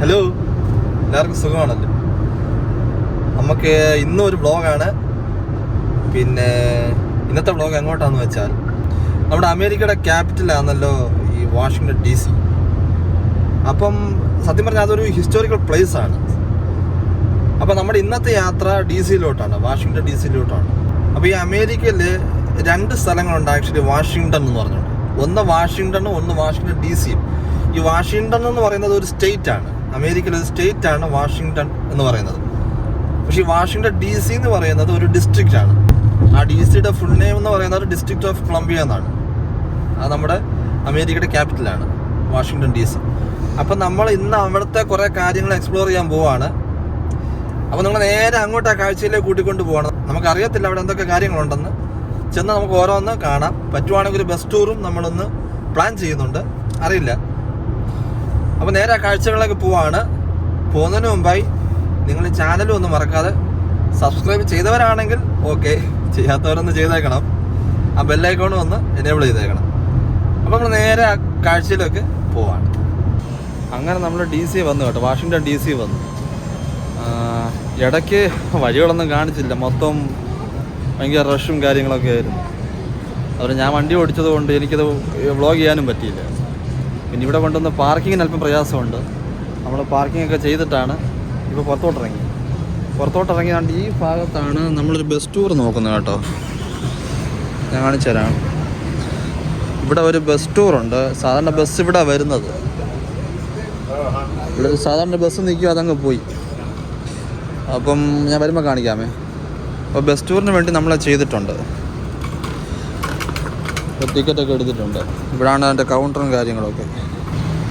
Hello, എല്ലാവർക്കും സുഖമാണല്ലോ. നമുക്ക് ഇന്നൊരു വ്ളോഗാണ്. പിന്നെ ഇന്നത്തെ വ്ളോഗ് എങ്ങോട്ടാന്ന് വെച്ചാൽ നമ്മുടെ അമേരിക്കയുടെ ക്യാപിറ്റലാണല്ലോ ഈ വാഷിങ്ടൺ DC. അപ്പം സത്യം പറഞ്ഞാൽ അതൊരു ഹിസ്റ്റോറിക്കൽ പ്ലേസ് ആണ്. അപ്പം നമ്മുടെ ഇന്നത്തെ യാത്ര DC-ലോട്ടാണ്, വാഷിങ്ടൺ DC-ലോട്ടാണ്. അപ്പോൾ ഈ അമേരിക്കയിൽ 2 സ്ഥലങ്ങളുണ്ട് ആക്ച്വലി, വാഷിങ്ടൺ എന്ന് പറഞ്ഞുകൊണ്ട്. ഒന്ന് വാഷിങ്ടണും ഒന്ന് വാഷിങ്ടൺ DC-യും. ഈ വാഷിങ്ടൺ എന്ന് പറയുന്നത് ഒരു സ്റ്റേറ്റ് ആണ്, അമേരിക്കയിലെ ഒരു സ്റ്റേറ്റ് ആണ് വാഷിങ്ടൺ എന്ന് പറയുന്നത്. പക്ഷേ ഈ വാഷിങ്ടൺ DC എന്ന് പറയുന്നത് ഒരു ഡിസ്ട്രിക്റ്റ് ആണ്. ആ DC-യുടെ ഫുൾ നെയിം എന്ന് പറയുന്നത് ഡിസ്ട്രിക്റ്റ് ഓഫ് കൊളംബിയ എന്നാണ്. അത് നമ്മുടെ അമേരിക്കയുടെ ക്യാപിറ്റലാണ് വാഷിങ്ടൺ DC. അപ്പം നമ്മൾ ഇന്ന് അവിടുത്തെ കുറേ കാര്യങ്ങൾ എക്സ്പ്ലോർ ചെയ്യാൻ പോവാണ്. അപ്പോൾ നമ്മൾ നേരെ അങ്ങോട്ട് ആ കാഴ്ചയിലേക്ക് കൂട്ടിക്കൊണ്ട് പോവാണ്. നമുക്കറിയത്തില്ല അവിടെ എന്തൊക്കെ കാര്യങ്ങളുണ്ടെന്ന്. ചെന്ന് നമുക്ക് ഓരോന്ന് കാണാം. പറ്റുവാണെങ്കിൽ ഒരു ബസ് ടൂറും നമ്മളൊന്ന് പ്ലാൻ ചെയ്യുന്നുണ്ട്, അറിയില്ല. അപ്പോൾ നേരെ ആ കാഴ്ചകളിലേക്ക് പോവാണ്. പോകുന്നതിന് മുമ്പായി നിങ്ങൾ ചാനലും ഒന്ന് മറക്കാതെ സബ്സ്ക്രൈബ് ചെയ്തവരാണെങ്കിൽ ഓക്കെ, ചെയ്യാത്തവരൊന്ന് ചെയ്തേക്കണം. ആ ബെല്ലൈക്കോണും ഒന്ന് എനേബിൾ ചെയ്തേക്കണം. അപ്പോൾ നമ്മൾ നേരെ ആ കാഴ്ചയിലേക്ക് പോവാണ്. അങ്ങനെ നമ്മൾ DC വന്നു കേട്ടോ, വാഷിങ്ടൺ DC വന്നു. ഇടയ്ക്ക് വഴികളൊന്നും കാണിച്ചില്ല, മൊത്തം ഭയങ്കര റഷും കാര്യങ്ങളൊക്കെ ആയിരുന്നു. അതുകൊണ്ട് ഞാൻ വണ്ടി ഓടിച്ചത് കൊണ്ട് എനിക്കത് വ്ളോഗ് ചെയ്യാനും പറ്റിയില്ല. പിന്നെ ഇവിടെ കൊണ്ടുവന്ന് പാർക്കിങ്ങിന് അല്പം പ്രയാസമുണ്ട്. നമ്മൾ പാർക്കിംഗ് ഒക്കെ ചെയ്തിട്ടാണ് ഇപ്പോൾ പുറത്തോട്ടിറങ്ങിയാണ്ട് ഈ ഭാഗത്താണ് നമ്മളൊരു ബസ് ടൂർ നോക്കുന്നത് കേട്ടോ. ഞാൻ കാണിച്ചു തരാം. ഇവിടെ ഒരു ബസ് ടൂറുണ്ട്. സാധാരണ ബസ് ഇവിടെ വരുന്നത്, ഇവിടെ ഒരു സാധാരണ ബസ് നിൽക്കും, അതങ്ങ് പോയി. അപ്പം ഞാൻ വരുമ്പോൾ കാണിക്കാമേ. അപ്പോൾ ബസ് ടൂറിന് വേണ്ടി നമ്മൾ ചെയ്തിട്ടുണ്ട്, ടിക്കറ്റൊക്കെ എടുത്തിട്ടുണ്ട്. ഇവിടാണ് അതിൻ്റെ കൗണ്ടറും കാര്യങ്ങളൊക്കെ.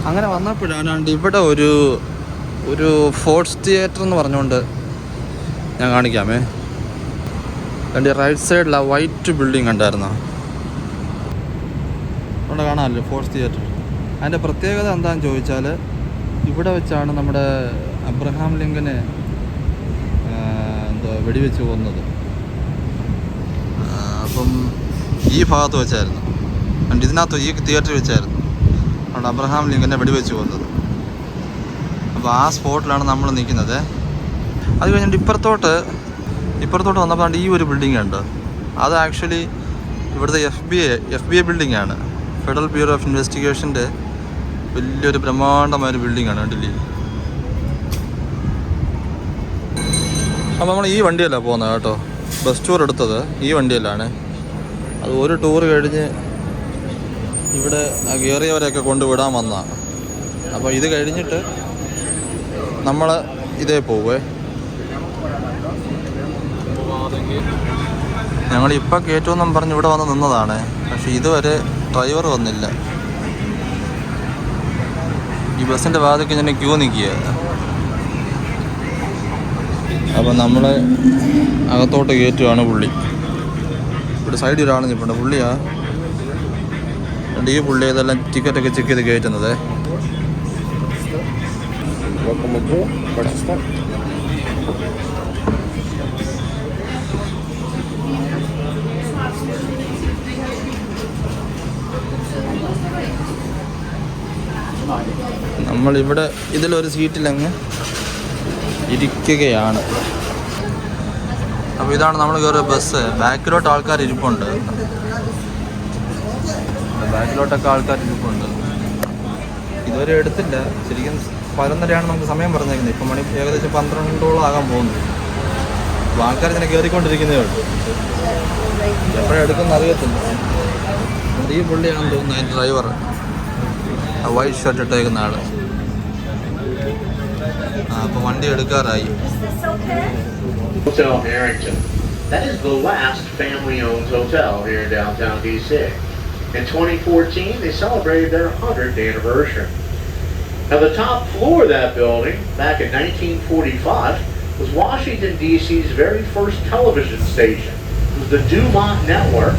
അങ്ങനെ വന്നപ്പോഴാണ് ഇവിടെ ഒരു ഫോർട്സ് തിയേറ്റർ എന്ന് പറഞ്ഞുകൊണ്ട് ഞാൻ കാണിക്കാമേ. അതിൻ്റെ റൈറ്റ് സൈഡിൽ ആ വൈറ്റ് ബിൽഡിംഗ് ഉണ്ടായിരുന്നു, അവിടെ കാണാമല്ലോ ഫോർട്സ് തിയേറ്റർ. അതിൻ്റെ പ്രത്യേകത എന്താണെന്ന് ചോദിച്ചാൽ ഇവിടെ വെച്ചാണ് നമ്മുടെ അബ്രഹാം ലിങ്കനെ വെടിവെച്ച് കൊന്നത്. അപ്പം ഈ ഭാഗത്ത് വെച്ചായിരുന്നു, ഇതിനകത്ത് ഈ തിയേറ്ററിൽ വെച്ചായിരുന്നു അവിടെ അബ്രഹാം ലിങ്കനെ വെടിവെച്ച് കൊന്നത്. അപ്പോൾ ആ സ്പോട്ടിലാണ് നമ്മൾ നിൽക്കുന്നത്. അത് കഴിഞ്ഞിട്ട് ഇപ്പുറത്തോട്ട് വന്നപ്പോൾ ഈ ഒരു ബിൽഡിംഗ് ഉണ്ട്. അത് ആക്ച്വലി ഇവിടുത്തെ FBI ബിൽഡിംഗ് ആണ്, ഫെഡറൽ ബ്യൂറോ ഓഫ് ഇൻവെസ്റ്റിഗേഷൻ്റെ വലിയൊരു ബ്രഹ്മാണ്ഡമായൊരു ബിൽഡിംഗ് ആണ്, കണ്ടില്ലേ. അപ്പോൾ നമ്മൾ ഈ വണ്ടിയല്ല പോകുന്നത് കേട്ടോ, ബസ് ടൂർ എടുത്തത് ഈ വണ്ടിയിലാണ്. അത് ഒരു ടൂർ കഴിഞ്ഞ് ഇവിടെ കയറിയവരെയൊക്കെ കൊണ്ടുവിടാൻ വന്നതാണ്. അപ്പോൾ ഇത് കഴിഞ്ഞിട്ട് നമ്മൾ ഇതേ പോവേ. ഞങ്ങളിപ്പോൾ കയറ്റുമെന്നും പറഞ്ഞ് ഇവിടെ വന്ന് നിന്നതാണ്, പക്ഷേ ഇതുവരെ ഡ്രൈവർ വന്നില്ല. ഈ ബസ്സിൻ്റെ ഭാഗത്തേക്ക് ഞാൻ ക്യൂ നിൽക്കുക. അപ്പം നമ്മൾ അകത്തോട്ട് കയറ്റുകയാണ്. പുള്ളി ഇവിടെ സൈഡിൽ ഒരാൾ നിൽപ്പുണ്ട്, പുള്ളിയാ ഈ പുള്ളി ഇതെല്ലാം ടിക്കറ്റൊക്കെ ചെക്ക് ചെയ്ത് കയറ്റുന്നത്. നമ്മളിവിടെ ഇതിലൊരു സീറ്റിലങ്ങ് ഇരിക്കുകയാണ്. അപ്പോൾ ഇതാണ് നമ്മൾ കയറിയ ബസ്. ബാക്കിലോട്ട് ആൾക്കാർ ഇരിപ്പുണ്ട്, ഇതുവരെ എടുത്തില്ല. ശരിക്കും 11:30 നമുക്ക് സമയം പറഞ്ഞേക്കുന്നത്. ഇപ്പം മണി ഏകദേശം 12 ആകാൻ പോകുന്നു. അപ്പോൾ ആൾക്കാർ ഇങ്ങനെ കയറിക്കൊണ്ടിരിക്കുന്നേ ഉള്ളൂ. എപ്പോഴും എടുക്കുന്ന അറിയത്തില്ല. ഈ പുള്ളിയാണെന്ന് തോന്നുന്നു അതിൻ്റെ ഡ്രൈവർ, ആ വൈറ്റ് ഷർട്ട് ഇട്ടേക്കുന്ന ആൾ. അപ്പോൾ വണ്ടി എടുക്കാറായി. Hotel Harrington. That is the last family-owned hotel here in downtown DC. In 2014, they celebrated their 100th anniversary. Now, the top floor of that building, back in 1945, was Washington, D.C.'s very first television station. It was the Dumont Network.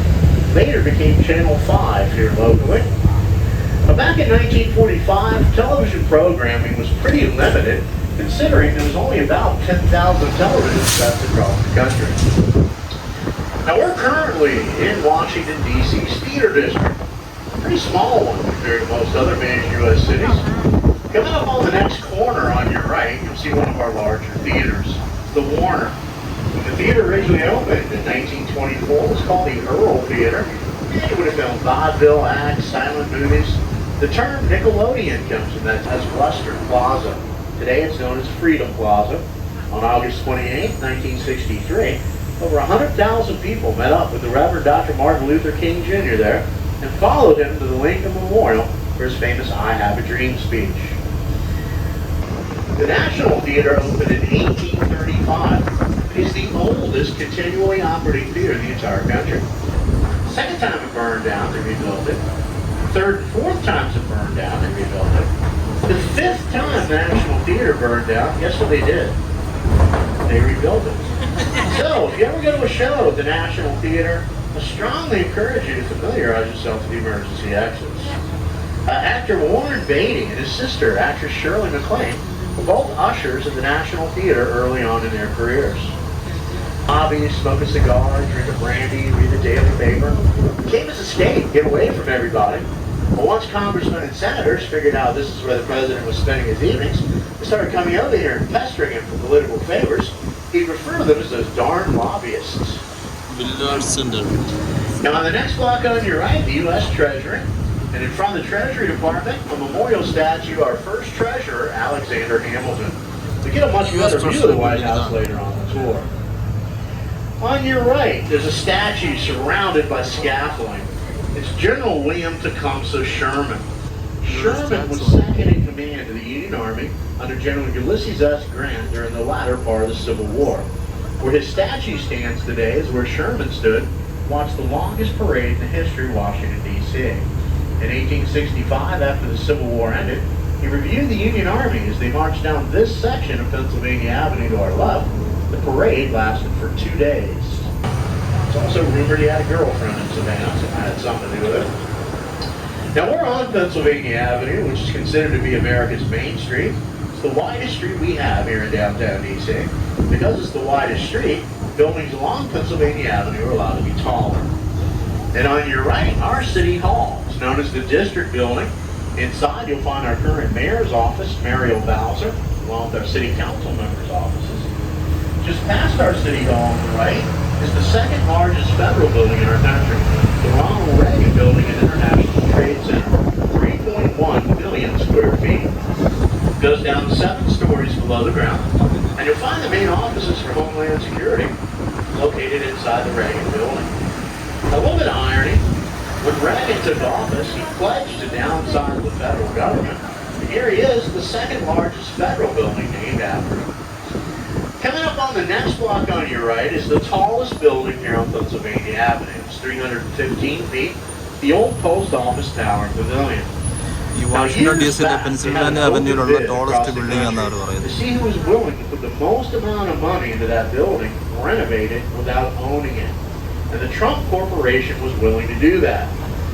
Later became Channel 5 here locally. Now, back in 1945, television programming was pretty limited, considering there was only about 10,000 television sets across the country. Now we're currently in Washington, D.C.'s theater district. A pretty small one compared to most other major U.S. cities. Coming up on the next corner on our larger theaters. The Warner. When the theater originally opened in 1924, it was called the Earl Theater. And it would have filmed vaudeville acts, silent movies. The term Nickelodeon comes from that as Western Plaza. Today it's known as Freedom Plaza. On August 28, 1963, over 100,000 people met up with the Reverend Dr. Martin Luther King Jr. there and followed him to the Lincoln Memorial for his famous I Have a Dream speech. The National Theater opened in 1835. It is the oldest continually operating theater in the entire country. Second time it burned down, they rebuilt it. Third and fourth times it burned down, they rebuilt it. The fifth time the National Theater burned down, guess what they did? They rebuilt it. So, if you ever go to a show at the National Theater, I strongly encourage you to familiarize yourself with the emergency exits. Actor Warren Beatty and his sister, actress Shirley MacLaine, were both ushers at the National Theater early on in their careers. Hobbies, smoke a cigar, drink a brandy, read the daily paper. It came as a escape, get away from everybody. But once congressmen and senators figured out this is where the president was spending his evenings, they started coming over here and pestering him for political favors. He'd refer to them as those darn lobbyists. Now on the next block on your right, the U.S. Treasury. And in front of the Treasury Department, a memorial statue of our first treasurer, Alexander Hamilton. We get a much better view of the White House later on the tour. On your right, there's a statue surrounded by scaffolding. It's General William Tecumseh Sherman. Sherman was second in command of the Union Army under General Ulysses S. Grant during the latter part of the Civil War. Where his statue stands today is where Sherman stood, watched the longest parade in the history of Washington, D.C. In 1865, after the Civil War ended, he reviewed the Union Army as they marched down this section of Pennsylvania Avenue to our left. The parade lasted for 2 days. It's also rumored he had a girlfriend in Savannah, so that had something to do with it. Now we're on Pennsylvania Avenue, which is considered to be America's main street. It's the widest street we have here in downtown D.C. Because it's the widest street, buildings along Pennsylvania Avenue are allowed to be taller. And on your right, our City Hall. It's known as the District Building. Inside, you'll find our current mayor's office, Mariel Bowser, along with our city council members' offices. Just past our City Hall on the right is the second largest federal building in our country, the Ronald Reagan Building and International Trade Center, 3.1 million square feet. It goes down 7 stories below the ground, and you'll find the main offices for Homeland Security located inside the Reagan Building. A little bit of irony, when Reagan took office, he pledged to downsize the federal government, and here he is, the second largest federal building named after him. Coming up on the next block on your right is the tallest building here on Pennsylvania Avenue. It's 315 feet, the old post office tower and pavilion. ഈ Washington D സിയിലെ Pennsylvania അവന്യൂലുള്ള tallest building എന്നാണ് അവർ പറയുന്നത്. To see who was willing to put the most amount of money into that building, renovate it without owning it. And the Trump Corporation was willing to do that.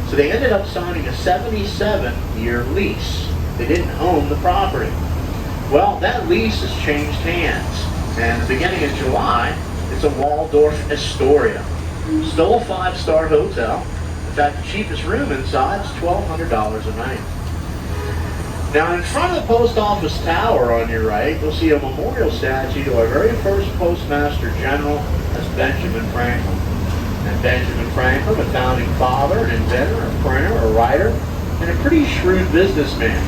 So they ended up signing a 77-year lease. They didn't own the property. Well, that lease has changed hands. And beginning in July, it's a Waldorf Astoria. Still a 5-star hotel. In fact, the cheapest room inside is $1,200 a night. Now, in front of the post office tower on your right, you'll see a memorial statue to our very first Postmaster General, that's Benjamin Franklin. And Benjamin Franklin, a founding father, an inventor, a printer, a writer, and a pretty shrewd businessman.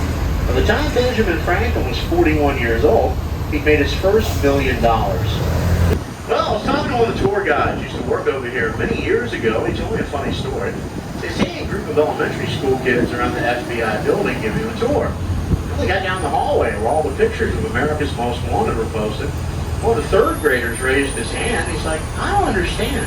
By the time Benjamin Franklin was 41 years old, he'd made his first $1 million. Well, I was talking to one of the tour guides who used to work over here many years ago. He told me a funny story. They say a group of elementary school kids around the FBI building giving him a tour. They got down the hallway where all the pictures of America's Most Wanted were posted. One of the third graders raised his hand. He's like, I don't understand.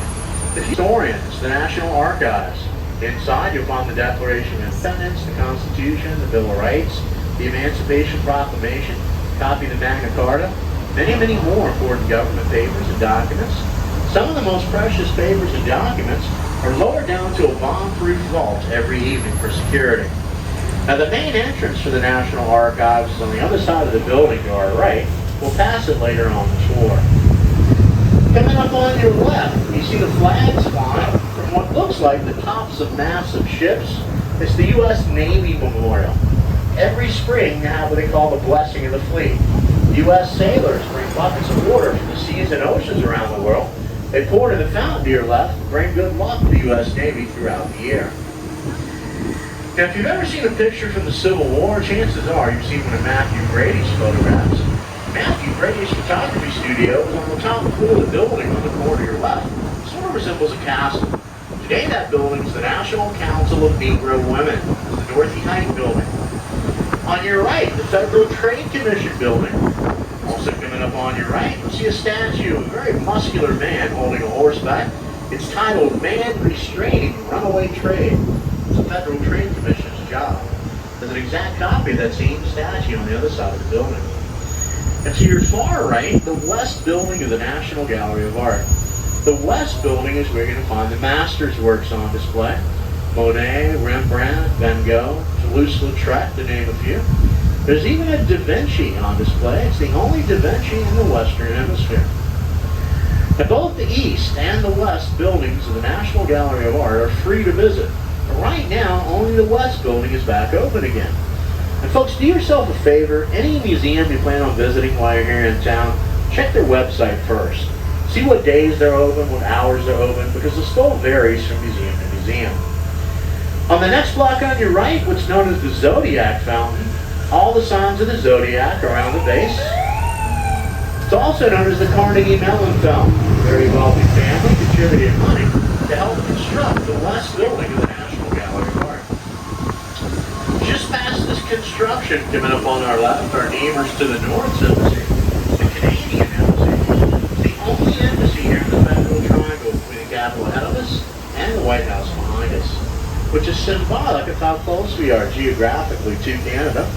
The historians, the National Archives. Inside, you'll find the Declaration of Independence, the Constitution, the Bill of Rights, the Emancipation Proclamation, copy of the Magna Carta, many, many more important government papers and documents. Some of the most precious papers and documents are lowered down to a bomb-proof vault every evening for security. Now, the main entrance for the National Archives is on the other side of the building to our right. We'll pass it later on the tour. Coming up on your left, you see the flags flying from what looks like the tops of massive ships. It's the U.S. Navy Memorial. Every spring, they have what they call the Blessing of the Fleet. U.S. sailors bring buckets of water from the seas and oceans around the world. They pour it in the fountain to your left and bring good luck to the U.S. Navy throughout the year. Now, if you've ever seen a picture from the Civil War, chances are you've seen one of Matthew Brady's photographs. Matthew Brady's photography studio is on the top floor of the building on the corner to your left. It sort of resembles a castle. Today, that building is the National Council of Negro Women. It's the Dorothy Height building. On your right, the Federal Trade Commission building. Also coming up on your right, you'll see a statue of a very muscular man holding a horseback. It's titled Man Restraining Runaway Trade. It's the Federal Trade Commission's job. There's an exact copy of that same statue on the other side of the building. And to your far right, the West Building of the National Gallery of Art. The West Building is where you're going to find the masters' works on display. Monet, Rembrandt, Van Gogh, Toulouse-Lautrec, to name a few. There's even a Da Vinci on display. It's the only Da Vinci in the Western Hemisphere. Now, both the East and the West buildings of the National Gallery of Art are free to visit. But right now, only the West Building is back open again. And folks, do yourself a favor. Any museum you plan on visiting while you're here in town, check their website first. See what days they're open, what hours they're open, because it still varies from museum to museum. On the next block on your right, what's known as the Zodiac Fountain. All the signs of the Zodiac are around the base. It's also known as the Carnegie Mellon Fountain. A very wealthy family contributed money to help construct the West Building of the National Gallery of Art. Just past this construction, coming up on our left, our neighbors to the north embassy, the Canadian embassy. It's the only embassy here in the Federal Triangle between the Capitol ahead of us and the White House behind us, which is symbolic of how close we are geographically to Canada.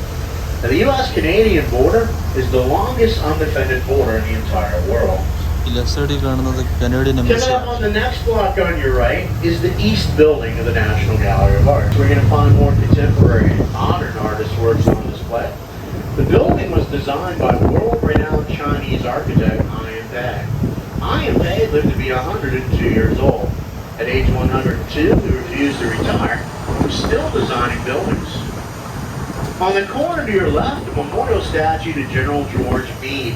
Now, the U.S.-Canadian border is the longest undefended border in the entire world. Coming up on the next block on your right is the East Building of the National Gallery of Art. We're going to find more contemporary and modern artists' works on display. The building was designed by world-renowned Chinese architect Ai Pei. Ai Pei lived to be 102 years old. At age 102, he refused to retire. He was still designing buildings. On the corner to your left, a memorial statue to General George Meade.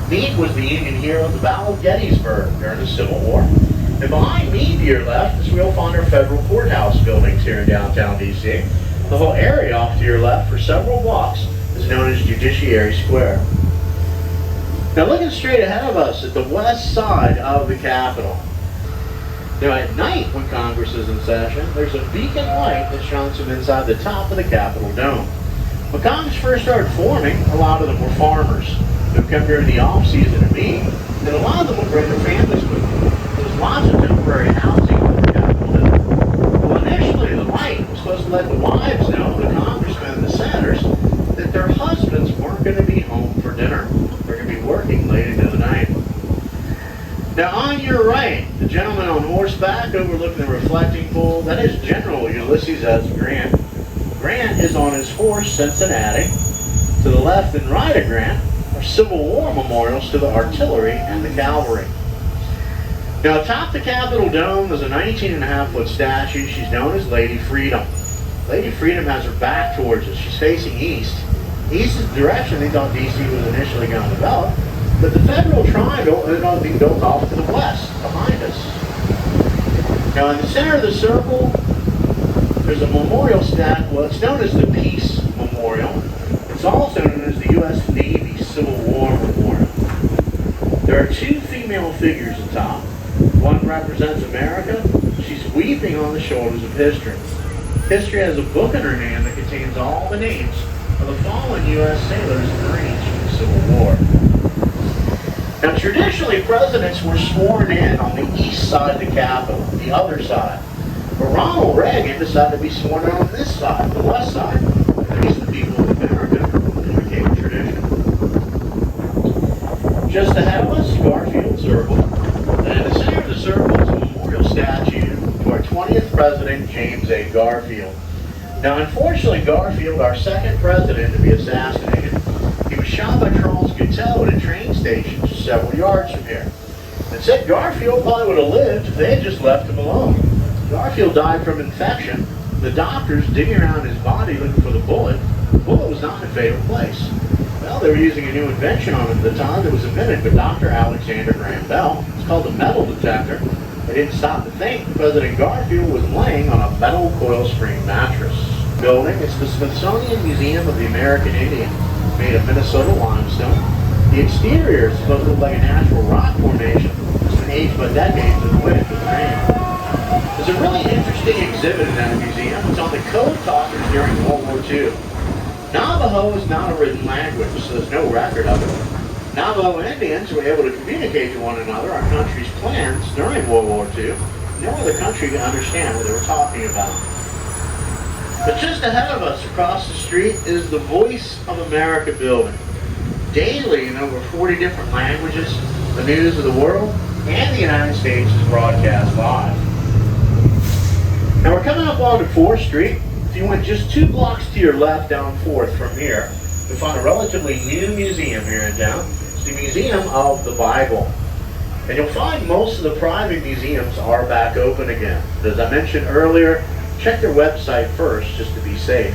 Meade was the Union hero of the Battle of Gettysburg during the Civil War. And behind Meade to your left is where you'll find our federal courthouse buildings here in downtown D.C. The whole area off to your left for several blocks is known as Judiciary Square. Now, looking straight ahead of us at the west side of the Capitol. Now, at night when Congress is in session, there's a beacon light that shines from inside the top of the Capitol dome. When Congress first started forming, a lot of them were farmers who come during the off-season to meet, and a lot of them would bring their families with them. There was lots of temporary housing on the Capitol Hill. Well, initially, the light was supposed to let the wives know, the congressmen and the senators, that their husbands weren't going to be home for dinner. They're going to be working late into the night. Now, on your right, the gentleman on horseback overlooking the reflecting pool, that is General Ulysses S. Grant. Grant is on his horse, Cincinnati. To the left and right of Grant are Civil War memorials to the artillery and the cavalry. Now, atop the Capitol Dome, there's a 19.5-foot statue. She's known as Lady Freedom. Lady Freedom has her back towards us. She's facing east. East is the direction they thought D.C. was initially going to develop, but the Federal Triangle is going to be built off to the west, behind us. Now, in the center of the circle, there's a memorial statue. Well, it's known as the Peace Memorial. It's also known as the U.S. Navy Civil War Memorial. There are two female figures atop. One represents America. She's weeping on the shoulders of history. History has a book in her hand that contains all the names of the fallen U.S. sailors and Marines from the Civil War. Now, traditionally, presidents were sworn in on the east side of the Capitol, the other side. But Ronald Reagan decided to be sworn in on this side, the west side. Thanks to the people of America, it became a tradition. Just ahead of us, Garfield Circle. And in the center of the circle is a memorial statue to our 20th president, James A. Garfield. Now, unfortunately, Garfield, our second president to be assassinated, he was shot by Charles Guiteau at a train station just several yards from here. It said Garfield probably would have lived if they had just left him alone. Garfield died from infection. The doctors digging around his body looking for the bullet. The bullet was not in a fatal place. Well, they were using a new invention on it at the time that was invented by Dr. Alexander Graham Bell. It's called the metal detector. They didn't stop to think. President Garfield was laying on a metal coil spring mattress. Building is the Smithsonian Museum of the American Indian, made of Minnesota limestone. The exterior is supposed to look like a natural rock formation. It's been aged by decades with wind and rain. There's a really interesting exhibit in that museum. It's on the code talkers during World War II. Navajo is not a written language, so there's no record of it. Navajo Indians were able to communicate to one another our country's plans during World War II. No other country could understand what they were talking about. But just ahead of us, across the street, is the Voice of America building. Daily, in over 40 different languages, the news of the world and the United States is broadcast live. Now we're coming up onto 4th Street. If you went just 2 blocks to your left down 4th from here, you'll find a relatively new museum here in town. It's the Museum of the Bible. And you'll find most of the private museums are back open again. As I mentioned earlier, check their website first just to be safe.